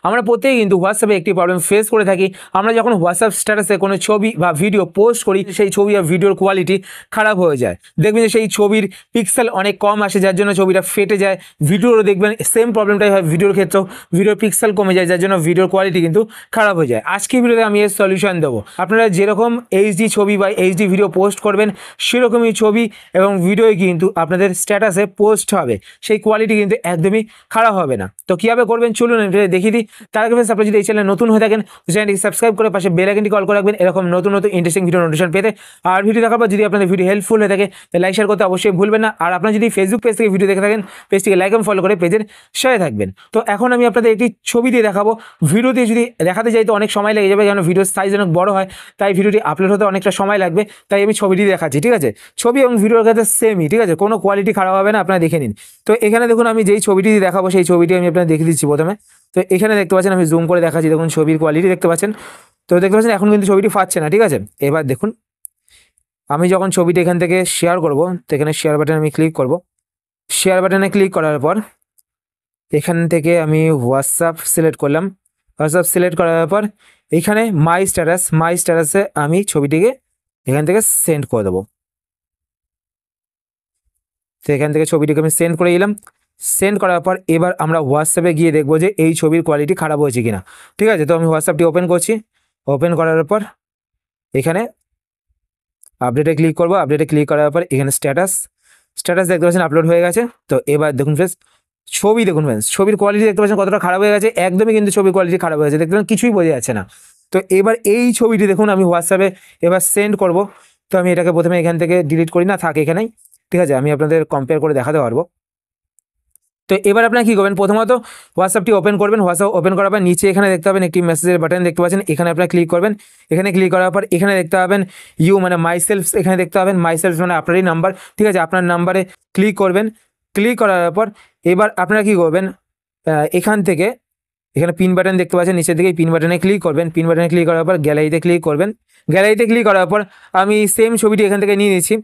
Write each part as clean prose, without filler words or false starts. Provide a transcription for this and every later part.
আমরা প্রত্যেকেই কিন্তু হোয়াটসঅ্যাপে একটি প্রবলেম ফেস করে থাকি। আমরা যখন হোয়াটসঅ্যাপ স্ট্যাটাসে কোনো ছবি বা ভিডিও পোস্ট করি, সেই ছবি বা ভিডিওর কোয়ালিটি খারাপ হয়ে যায়। দেখবেন যে সেই ছবির পিক্সেল অনেক কম আসে, যার জন্য ছবিটা ফেটে যায়। ভিডিওরও দেখবেন সেম প্রবলেমটাই হয়, ভিডিওর ক্ষেত্রেও ভিডিওর পিক্সেল কমে যায়, যার জন্য ভিডিওর কোয়ালিটি কিন্তু খারাপ হয়ে যায়। আজকের ভিডিওতে আমি এর সলিউশন দেবো। আপনারা যেরকম এইচডি ছবি বা এইচডি ভিডিও পোস্ট করবেন, সেরকমই ছবি এবং ভিডিওই কিন্তু আপনাদের স্ট্যাটাসে পোস্ট হবে, সেই কোয়ালিটি কিন্তু একদমই খারাপ হবে না। তো কীভাবে করবেন চলুন দেখিয়ে দিই। তার আগে ফ্রেন্ডস, আপনি যদি এই চ্যানেলে নতুন হয়ে থাকেন, চ্যানেলটি সাবস্ক্রাইব করে পাশে বেল আইকনটি কল করে রাখবেন এরকম নতুন নতুন ইন্টারেস্টিং ভিডিও নোটিফিকেশন পেতে। আর ভিডিও দেখার পর যদি আপনাদের ভিডিও হেল্পফুল হয়ে থাকে তাহলে লাইক শেয়ার করতে অবশ্যই ভুলবেন না। আর আপনারা যদি ফেসবুক পেজ থেকে ভিডিও দেখে থাকেন, পেজটিকে লাইক এবং ফলো করে পেজের সাথে থাকবেন। তো এখন আমি আপনাদের একটি ছবি দিয়ে দেখাবো। ভিডিও দিয়ে যদি দেখাতে যাই তো অনেক সময় লেগে যাবে, কারণ ভিডিওর সাইজ অনেক বড় হয়, তাই ভিডিওটি আপলোড হতে অনেকটা সময় লাগবে। তাই আমি ছবিটি দেখাচ্ছি, ঠিক আছে? ছবি এবং ভিডিওর কাছে সেমই, ঠিক আছে? কোনো কোয়ালিটি খারাপ হবে না, আপনারা দেখে নিন। তো এখানে দেখুন আমি যেই ছবিটি দেখাবো সেই ছবিটি আমি আপনাদের দেখে দিচ্ছি প্রথমে। তো এখানে দেখতে পাচ্ছেন আমি জুম করে দেখাচ্ছি, দেখুন ছবির কোয়ালিটি দেখতে পাচ্ছেন। তো দেখতে পাচ্ছেন এখন কিন্তু ছবিটি ফাটছে না, ঠিক আছে? এবার দেখুন আমি যখন ছবিটি এখান থেকে শেয়ার করব, তো এখানে শেয়ার বাটনে আমি ক্লিক করব। শেয়ার বাটনে ক্লিক করার পর এখান থেকে আমি হোয়াটসঅ্যাপ সিলেক্ট করলাম। হোয়াটসঅ্যাপ সিলেক্ট করার পর এখানে মাই স্ট্যাটাসে আমি ছবিটিকে এখান থেকে সেন্ড করে দেবো। তো এখান থেকে ছবিটিকে আমি সেন্ড করে দিলাম। সেন্ড করার পর এবার আমরা হোয়াটসঅ্যাপে গিয়ে দেখবো যে এই ছবির কোয়ালিটি খারাপ হয়েছে কিনা, ঠিক আছে? তো আমি হোয়াটসঅ্যাপটি ওপেন করছি। ওপেন করার পর এখানে আপডেটে ক্লিক করবো। আপডেটে ক্লিক করার পর এখানে স্ট্যাটাস দেখতে পাচ্ছেন আপলোড হয়ে গেছে। তো এবার দেখুন ফ্রেন্ডস, ছবি দেখুন ফ্রেন্ডস, ছবির কোয়ালিটি দেখতে পাচ্ছেন কতটা খারাপ হয়ে গেছে। একদমই কিন্তু ছবির কোয়ালিটি খারাপ হয়ে গেছে, দেখতে পাচ্ছেন কিছুই বোঝা যাচ্ছে না। তো এবার এই ছবিটি দেখুন আমি হোয়াটসঅ্যাপে এবার সেন্ড করব। তো আমি এটাকে প্রথমে এখান থেকে ডিলিট করি না, থাক এখানেই, ঠিক আছে? আমি আপনাদের কম্পেয়ার করে দেখাতে পারবো। তো এবার আপনারা কী করবেন, প্রথমত হোয়াটসঅ্যাপটি ওপেন করবেন। হোয়াটসঅ্যাপ ওপেন করার পর নিচে এখানে দেখতে পাবেন একটি মেসেজের বাটন দেখতে পাচ্ছেন, এখানে আপনারা ক্লিক করবেন। এখানে ক্লিক করার পর এখানে দেখতে পাবেন ইউ মানে মাইসেলফ, এখানে দেখতে পাবেন মাইসেলফ মানে আপনারই নাম্বার, ঠিক আছে? আপনার নাম্বারে ক্লিক করবেন। ক্লিক করার পর এবার আপনারা কী করবেন, এখান থেকে এখানে পিন বাটন দেখতে পাচ্ছেন নিচের দিকে, পিন বাটনে ক্লিক করবেন। পিন বাটনে ক্লিক করার পর গ্যালারিতে ক্লিক করবেন। গ্যালারিতে ক্লিক করার পর আমি সেম ছবিটি এখান থেকে নিয়ে নিচ্ছি।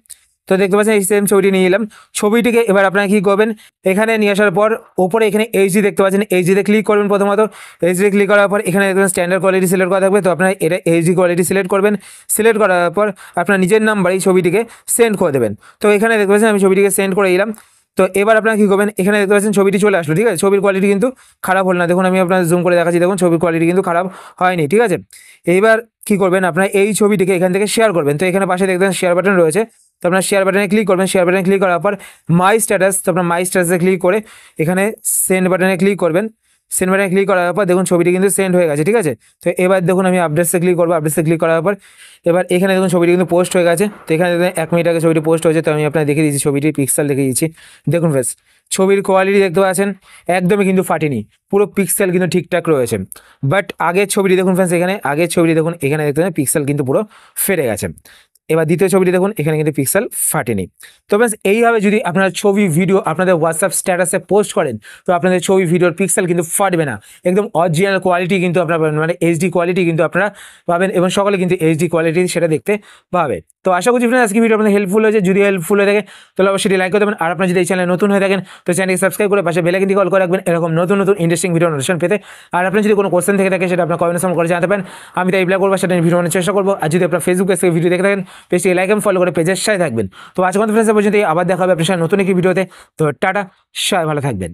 তো দেখতে পাচ্ছেন এই সেম ছবিটি নিয়ে নিলাম। ছবিটিকে এবার আপনারা কী করবেন, এখানে নিয়ে আসার পর ওপরে এখানে এইচডি দেখতে পাচ্ছেন, এইচডিতে ক্লিক করবেন। প্রথমত এইচডি ক্লিক করার পর এখানে দেখবেন স্ট্যান্ডার্ড কোয়ালিটি সিলেক্ট করা থাকবে, তো আপনারা এটা এইচডি কোয়ালিটি সিলেক্ট করবেন। সিলেক্ট করার পর আপনার নিজের নাম্বারে এই ছবিটিকে সেন্ড করে দেবেন। তো এখানে দেখতে পাচ্ছেন আমি ছবিটিকে সেন্ড করে দিলাম। তো এবার আপনারা কী করবেন, এখানে দেখতে পাচ্ছেন ছবিটি চলে আসলো, ঠিক আছে? ছবির কোয়ালিটি কিন্তু খারাপ হল না, দেখুন আমি আপনাদের জুম করে দেখাচ্ছি, দেখুন ছবির কোয়ালিটি কিন্তু খারাপ হয়নি, ঠিক আছে? এইবার কী করবেন, আপনারা এই ছবিটিকে এখান থেকে শেয়ার করবেন। তো এখানে পাশে দেখবেন শেয়ার বাটন রয়েছে, তো আপনার শেয়ার বাটনে ক্লিক করবেন। শেয়ার বাটনে ক্লিক করার পর মাই স্ট্যাটাস, তো আপনার মাই স্ট্যাটাসে ক্লিক করে এখানে সেন্ড বাটনে ক্লিক করবেন। সেন্ড বাটনে ক্লিক করার পর দেখুন ছবিটি কিন্তু সেন্ড হয়ে গেছে, ঠিক আছে? তো এবার দেখুন আমি আপডেটসে ক্লিক করবো। আপডেটসে ক্লিক করার পর এবার এখানে দেখুন ছবিটি কিন্তু পোস্ট হয়ে গেছে। তো এখানে দেখুন 1 মিনিট আগে ছবিটি পোস্ট হয়েছে। তো আমি আপনাকে দেখিয়ে দিচ্ছি ছবিটির পিক্সেল দেখিয়ে দিচ্ছি। দেখুন ফ্রেন্ডস, ছবির কোয়ালিটি দেখতে পাচ্ছেন একদমই কিন্তু ফাটেনি, পুরো পিক্সেল কিন্তু ঠিকঠাক রয়েছে। বাট আগের ছবিটি দেখুন ফ্রেন্ডস, এখানে আগের ছবিটি দেখুন, এখানে দেখতে পাচ্ছেন পিক্সেল কিন্তু পুরো ফেটে গেছে। এবার দ্বিতীয় ছবিটি দেখুন, এখানে কিন্তু পিক্সেল ফাটেনি। তো ব্যাস এইভাবে যদি আপনারা ছবি ভিডিও আপনাদের হোয়াটসঅ্যাপ স্ট্যাটাসে পোস্ট করেন, তো আপনাদের ছবি ভিডিওর পিক্সেল কিন্তু ফাটবে না, একদম অরিজিনাল কোয়ালিটি কিন্তু আপনারা পাবেন, মানে এইচডি কোয়ালিটি কিন্তু আপনারা পাবেন এবং সকলে কিন্তু এইচডি কোয়ালিটি সেটা দেখতে পাবে। তো আশা করছি ফ্রেন্ডস আজকে ভিডিও আপনাদের হেল্পফুল হয়েছে। যদি হেল্পফুল হয়ে থাকে তাহলে অবশ্যই লাইক করে দেবেন। আর আপনারা যদি এই চ্যানেলে নতুন হয়ে থাকেন তো চ্যানেলকে সাবস্ক্রাইব করে পাশে বেল আইকনটি কল করে রাখবেন এরকম নতুন নতুন ইন্টারেস্টিং ভিডিও নোটিফিকেশন পেতে। আর আপনার যদি কোনো কোশ্চেন থেকে থাকে সেটা আপনার কমেন্ট করে জানাতে পারেন, আমি তাই রিপ্লাই করবো, সেটা ভিডিও বানানোর চেষ্টা করবো। আর যদি আপনার ফেসবুক পেজ থেকে ভিডিও দেখে থাকেন, পেজটি লাইক এবং ফলো করে পেজের সাথে থাকবেন। তো আজকে ফ্রেন্ডস পর্যন্ত আবার দেখা হবে আপনার সাথে নতুন একটি ভিডিওতে। তো টাটা, সবাই ভালো থাকবেন।